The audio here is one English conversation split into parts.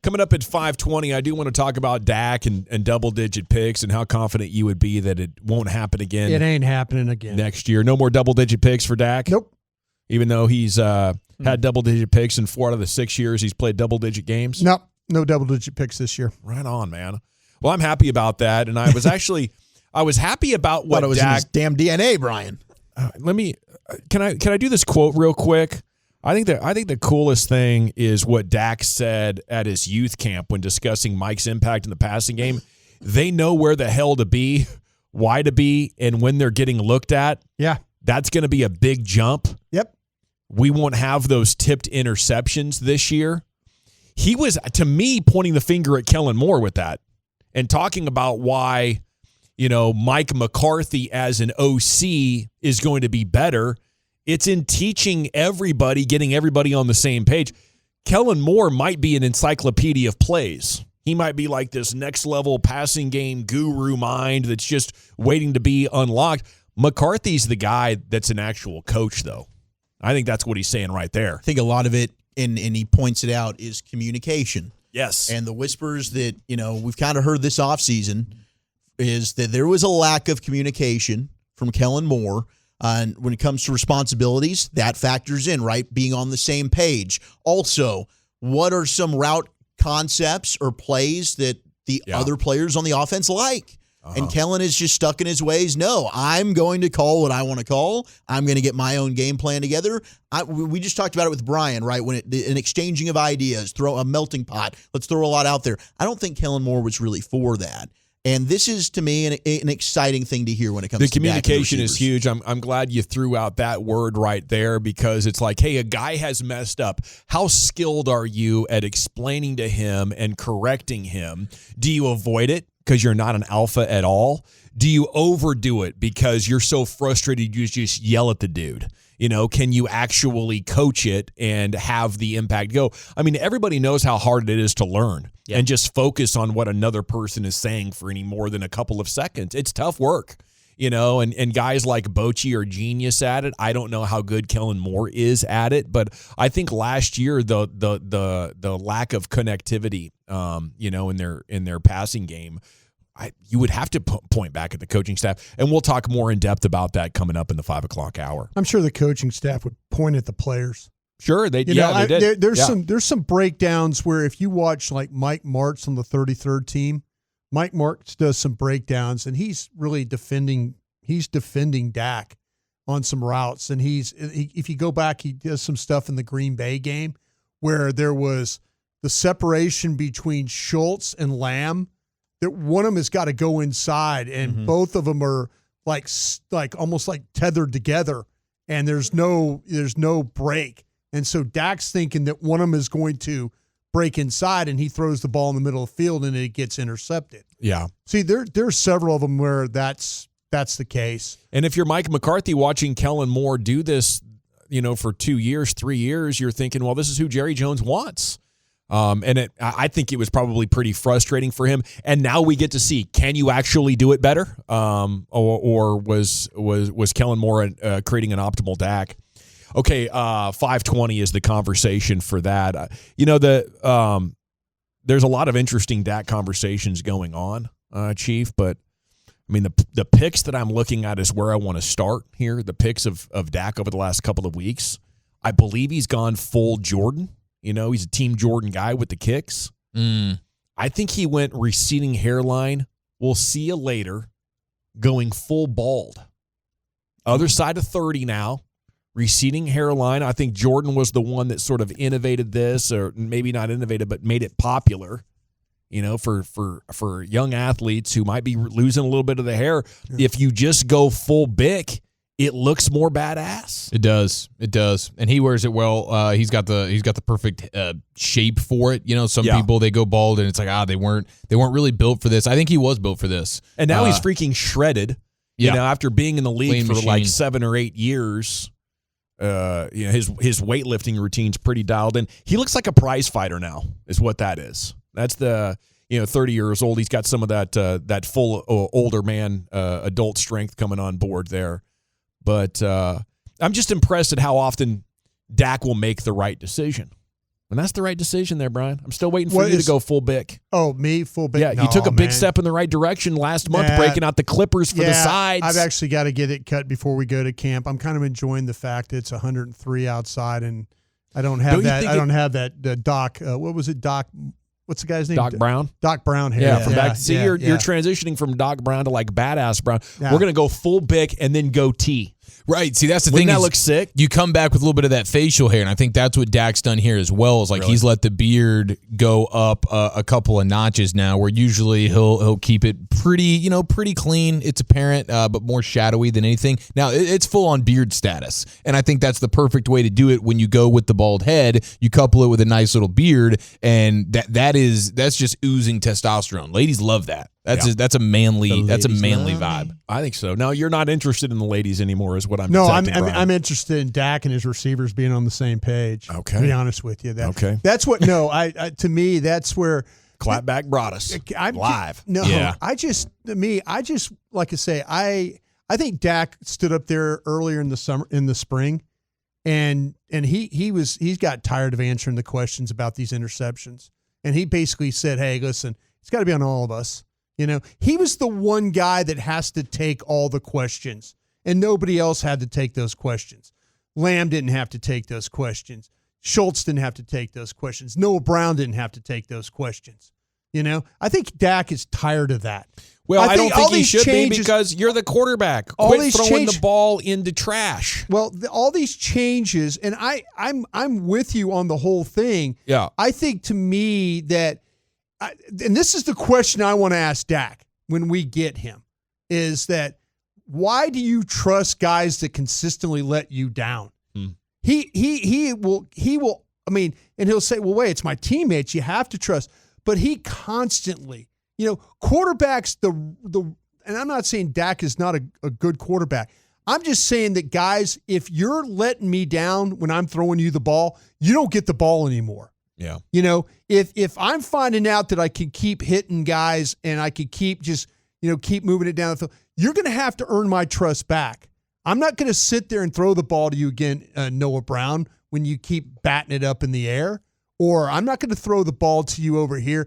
coming up at 5:20, I do want to talk about Dak and double-digit picks and how confident you would be that it won't happen again. It ain't happening again. Next year. No more double-digit picks for Dak? Nope. Even though he's had double-digit picks in 4 out of the 6 years he's played double-digit games? Nope. No double-digit picks this year. Right on, man. Well, I'm happy about that, and I was actually I was happy about what it was Dak. in his damn DNA, Brian. Can I do this quote real quick? I think the coolest thing is what Dak said at his youth camp when discussing Mike's impact in the passing game. They know where the hell to be, why to be, and when they're getting looked at. Yeah. That's going to be a big jump. Yep. We won't have those tipped interceptions this year. He was, to me, pointing the finger at Kellen Moore with that and talking about why, Mike McCarthy as an OC is going to be better. It's in teaching everybody, getting everybody on the same page. Kellen Moore might be an encyclopedia of plays. He might be like this next-level passing game guru mind that's just waiting to be unlocked. McCarthy's the guy that's an actual coach, though. I think that's what he's saying right there. I think a lot of it, and he points it out, is communication. Yes. And the whispers that, we've kind of heard this offseason is that there was a lack of communication from Kellen Moore. And when it comes to responsibilities, that factors in, right? Being on the same page. Also, what are some route concepts or plays that the other players on the offense like? And Kellen is just stuck in his ways. No, I'm going to call what I want to call. I'm going to get my own game plan together. We just talked about it with Brian, right? When an exchanging of ideas, throw a melting pot. Let's throw a lot out there. I don't think Kellen Moore was really for that. And this is, to me, an exciting thing to hear when it comes to the communication is huge. I'm glad you threw out that word right there because it's like, hey, a guy has messed up. How skilled are you at explaining to him and correcting him? Do you avoid it because you're not an alpha at all? Do you overdo it because you're so frustrated you just yell at the dude? Can you actually coach it and have the impact go? I mean, everybody knows how hard it is to learn and just focus on what another person is saying for any more than a couple of seconds. It's tough work, and guys like Bochy are genius at it. I don't know how good Kellen Moore is at it, but I think last year the lack of connectivity, in their passing game, you would have to point back at the coaching staff, and we'll talk more in depth about that coming up in the 5 o'clock hour. I'm sure the coaching staff would point at the players. Sure, they did. There's some breakdowns where if you watch like Mike Martz on the 33rd team, Mike Martz does some breakdowns, and he's really defending Dak on some routes, and if you go back, he does some stuff in the Green Bay game where there was the separation between Schultz and Lamb. That one of them has got to go inside, and both of them are like almost like tethered together, and there's no break. And so Dak's thinking that one of them is going to break inside, and he throws the ball in the middle of the field, and it gets intercepted. Yeah. See, there's several of them where that's the case. And if you're Mike McCarthy watching Kellen Moore do this, for 2 years, 3 years, you're thinking, well, this is who Jerry Jones wants. I think it was probably pretty frustrating for him. And now we get to see, can you actually do it better? Or was Kellen Moore creating an optimal Dak? Okay, 5:20 is the conversation for that. There's a lot of interesting Dak conversations going on, Chief, but I mean, the picks that I'm looking at is where I want to start here. The picks of Dak over the last couple of weeks. I believe he's gone full Jordan. He's a Team Jordan guy with the kicks. I think he went receding hairline. We'll see you later. Going full bald. Other side of 30 now. Receding hairline. I think Jordan was the one that sort of innovated this, or maybe not innovated, but made it popular. For young athletes who might be losing a little bit of the hair. If you just go full Bic, it looks more badass. It does. And he wears it well. He's got the perfect shape for it. Some people, they go bald and it's like, they weren't really built for this. I think he was built for this. And now he's freaking shredded. After being in the league Lean for machine. like 7 or 8 years, his weightlifting routine's pretty dialed in. He looks like a prize fighter now, is what that is. That's the 30 years old. He's got some of that full older man adult strength coming on board there. But I'm just impressed at how often Dak will make the right decision. And that's the right decision there, Brian. I'm still waiting for you to go full Bick. Oh, me? Full Bick? Yeah, you took a big step in the right direction last month, breaking out the clippers for the sides. I've actually got to get it cut before we go to camp. I'm kind of enjoying the fact that it's 103 outside, and I don't have that Doc. What was it, Doc? What's the guy's name? Doc Brown. Doc Brown hair. Yeah, you're transitioning from Doc Brown to like badass Brown. Yeah. We're gonna go full Bick and then go T. Right. See, that's the thing. Wouldn't that look sick? You come back with a little bit of that facial hair, and I think that's what Dak's done here as well. Is like he's let the beard go up a couple of notches now, where usually he'll keep it pretty clean. It's apparent, but more shadowy than anything. Now it's full on beard status, and I think that's the perfect way to do it. When you go with the bald head, you couple it with a nice little beard, and that's just oozing testosterone. Ladies love that. That's a manly vibe. I think so. Now you're not interested in the ladies anymore, is what I'm. No, I'm interested in Dak and his receivers being on the same page. Okay, to be honest with you, that's what. No, to me, that's where Clapback brought us live. I just like I say, I think Dak stood up there earlier in the spring, and he's got tired of answering the questions about these interceptions, and he basically said, "Hey, listen, it's got to be on all of us." He was the one guy that has to take all the questions, and nobody else had to take those questions. Lamb didn't have to take those questions. Schultz didn't have to take those questions. Noah Brown didn't have to take those questions. I think Dak is tired of that. Well, I don't think he should be, because you're the quarterback. Quit throwing the ball into trash. Well, all these changes, and I'm with you on the whole thing. Yeah. I think, to me, that and this is the question I want to ask Dak when we get him, is that why do you trust guys that consistently let you down? He will, I mean, and he'll say, well, wait, it's my teammates. You have to trust. But he constantly, quarterbacks, and I'm not saying Dak is not a good quarterback. I'm just saying that, guys, if you're letting me down when I'm throwing you the ball, you don't get the ball anymore. Yeah. If I'm finding out that I can keep hitting guys and I can keep keep moving it down the field, you're going to have to earn my trust back. I'm not going to sit there and throw the ball to you again, Noah Brown, when you keep batting it up in the air. Or I'm not going to throw the ball to you over here.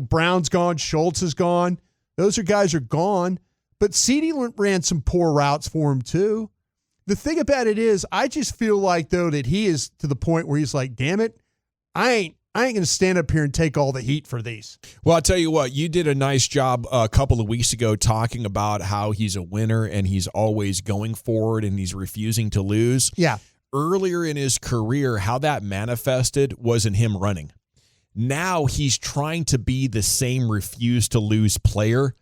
Brown's gone, Schultz is gone. Those guys are gone. But CeeDee ran some poor routes for him too. The thing about it is, I just feel like, though, that he is to the point where he's like, damn it, I ain't going to stand up here and take all the heat for these. Well, I'll tell you what, you did a nice job a couple of weeks ago talking about how he's a winner and he's always going forward and he's refusing to lose. Yeah. Earlier in his career, how that manifested was in him running. Now he's trying to be the same refuse to lose player,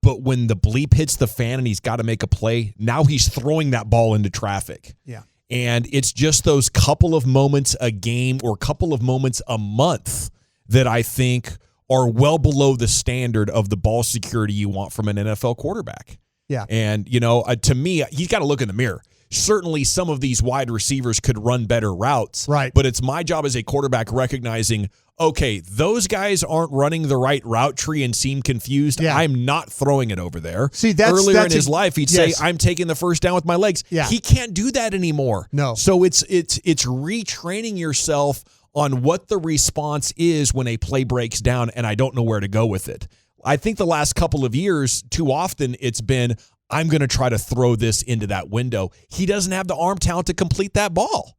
but when the bleep hits the fan and he's got to make a play, now he's throwing that ball into traffic. Yeah. And it's just those couple of moments a game or couple of moments a month that I think are well below the standard of the ball security you want from an NFL quarterback. Yeah. And, to me, he's got to look in the mirror. Certainly some of these wide receivers could run better routes. Right. But it's my job as a quarterback recognizing, okay, those guys aren't running the right route tree and seem confused. Yeah. I'm not throwing it over there. See, Earlier in his life, he'd say, I'm taking the first down with my legs. Yeah. He can't do that anymore. No. So it's retraining yourself on what the response is when a play breaks down and I don't know where to go with it. I think the last couple of years, too often, it's been, I'm going to try to throw this into that window. He doesn't have the arm talent to complete that ball.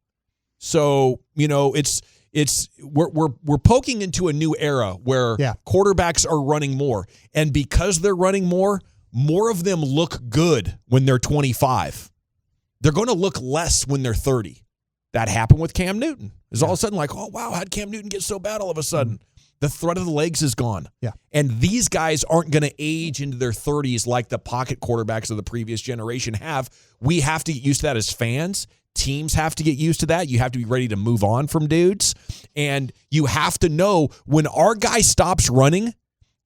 So, we're poking into a new era where quarterbacks are running more. And because they're running more of them look good when they're 25. They're going to look less when they're 30. That happened with Cam Newton. It's all of a sudden like, oh, wow, how'd Cam Newton get so bad all of a sudden? The threat of the legs is gone. Yeah. And these guys aren't going to age into their 30s like the pocket quarterbacks of the previous generation have. We have to get used to that as fans. Teams have to get used to that. You have to be ready to move on from dudes. And you have to know when our guy stops running,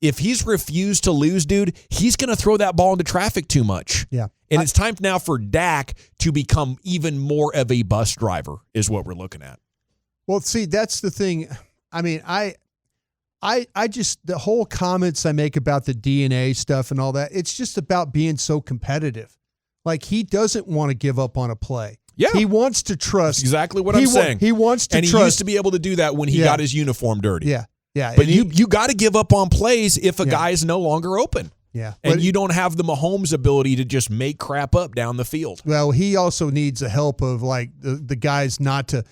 if he's refused to lose, dude, he's going to throw that ball into traffic too much. Yeah. And it's time now for Dak to become even more of a bus driver is what we're looking at. Well, see, that's the thing. I mean, I just, the whole comments I make about the DNA stuff and all that, it's just about being so competitive. Like, he doesn't want to give up on a play. Yeah. He wants to trust. That's exactly what I'm saying. He wants to trust. And he used to be able to do that when he got his uniform dirty. Yeah. Yeah. But you got to give up on plays if a guy is no longer open. Yeah. And you don't have the Mahomes ability to just make crap up down the field. Well, he also needs the help of like the guys not to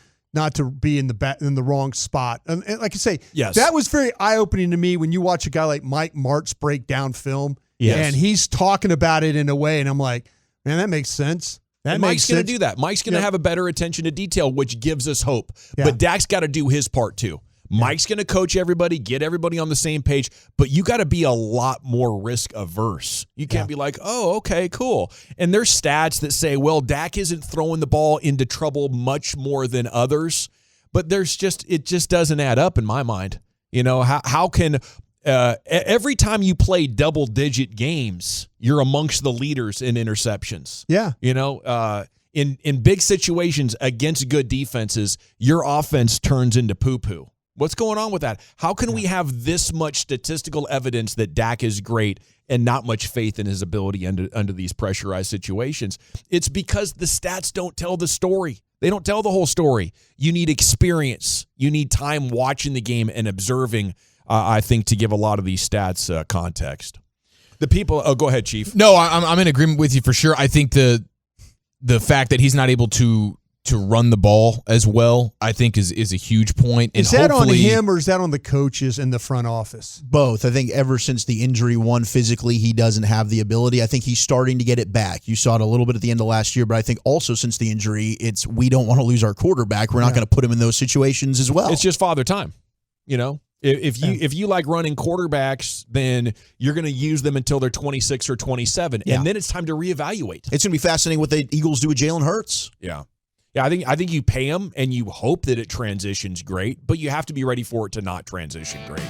be in the wrong spot. And like I say, that was very eye-opening to me when you watch a guy like Mike Martz break down film. Yes. And he's talking about it in a way, and I'm like, man, that makes sense. Mike's going to do that. Mike's going to have a better attention to detail, which gives us hope. Yeah. But Dak's got to do his part too. Mike's going to coach everybody, get everybody on the same page, but you got to be a lot more risk averse. You can't be like, oh, okay, cool. And there's stats that say, well, Dak isn't throwing the ball into trouble much more than others, but it just doesn't add up in my mind. You know, how can every time you play double-digit games, you're amongst the leaders in interceptions. Yeah. You know, in big situations against good defenses, your offense turns into poo-poo. What's going on with that? How can we have this much statistical evidence that Dak is great and not much faith in his ability under these pressurized situations? It's because the stats don't tell the story. They don't tell the whole story. You need experience. You need time watching the game and observing, I think, to give a lot of these stats context. The people – go ahead, Chief. No, I'm in agreement with you for sure. I think the fact that he's not able to run the ball as well, I think is a huge point. And is that on him or is that on the coaches in the front office? Both. I think ever since the injury, physically, he doesn't have the ability. I think he's starting to get it back. You saw it a little bit at the end of last year, but I think also since the injury, we don't want to lose our quarterback. We're not going to put him in those situations as well. It's just father time, you know? If you like running quarterbacks, then you're going to use them until they're 26 or 27, and then it's time to reevaluate. It's going to be fascinating what the Eagles do with Jalen Hurts. Yeah. Yeah, I think you pay him and you hope that it transitions great, but you have to be ready for it to not transition great.